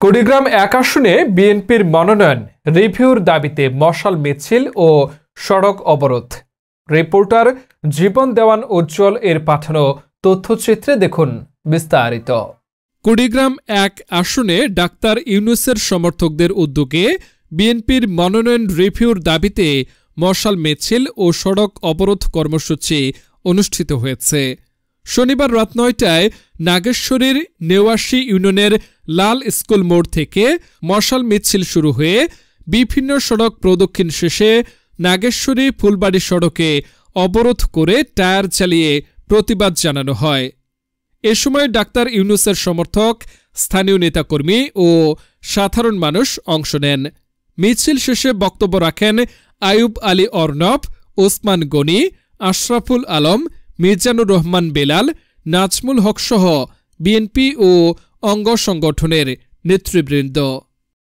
কুড়িগ্রাম এক আসনে বিএনপির মনোনয়ন রিভিউর দাবিতে মশাল মিছিল ও সড়ক অবরোধ। রিপোর্টার জীবন দেওয়ান উজ্জ্বল এর পাঠানো তথ্যচিত্রে দেখুন বিস্তারিত। কুড়িগ্রাম এক আসনে ডাক্তার ইউনূসের সমর্থকদের উদ্যোগে বিএনপির মনোনয়ন রিভিউর দাবিতে মশাল মিছিল ও সড়ক অবরোধ কর্মসূচি অনুষ্ঠিত হয়েছে। শনিবার রাত ৯টায় নাগেশ্বরীর নেওয়াশী ইউনিয়নের লাল স্কুল মোড় থেকে মশাল মিছিল শুরু হয়ে বিভিন্ন সড়ক প্রদক্ষিণ শেষে নাগেশ্বরী ফুলবাড়ি সড়কে অবরোধ করে টায়ার চালিয়ে প্রতিবাদ জানানো হয়। এ সময় ডাক্তার ইউনূসের সমর্থক, স্থানীয় নেতাকর্মী ও সাধারণ মানুষ অংশ নেন। মিছিল শেষে বক্তব্য রাখেন আইয়ুব আলী অর্ণব, ওসমান গনি, আশরাফুল আলম, মিজানুর রহমান বেলাল, নাজমুল হক সহ বিএনপি ও অঙ্গ সংগঠনের নেতৃবৃন্দ।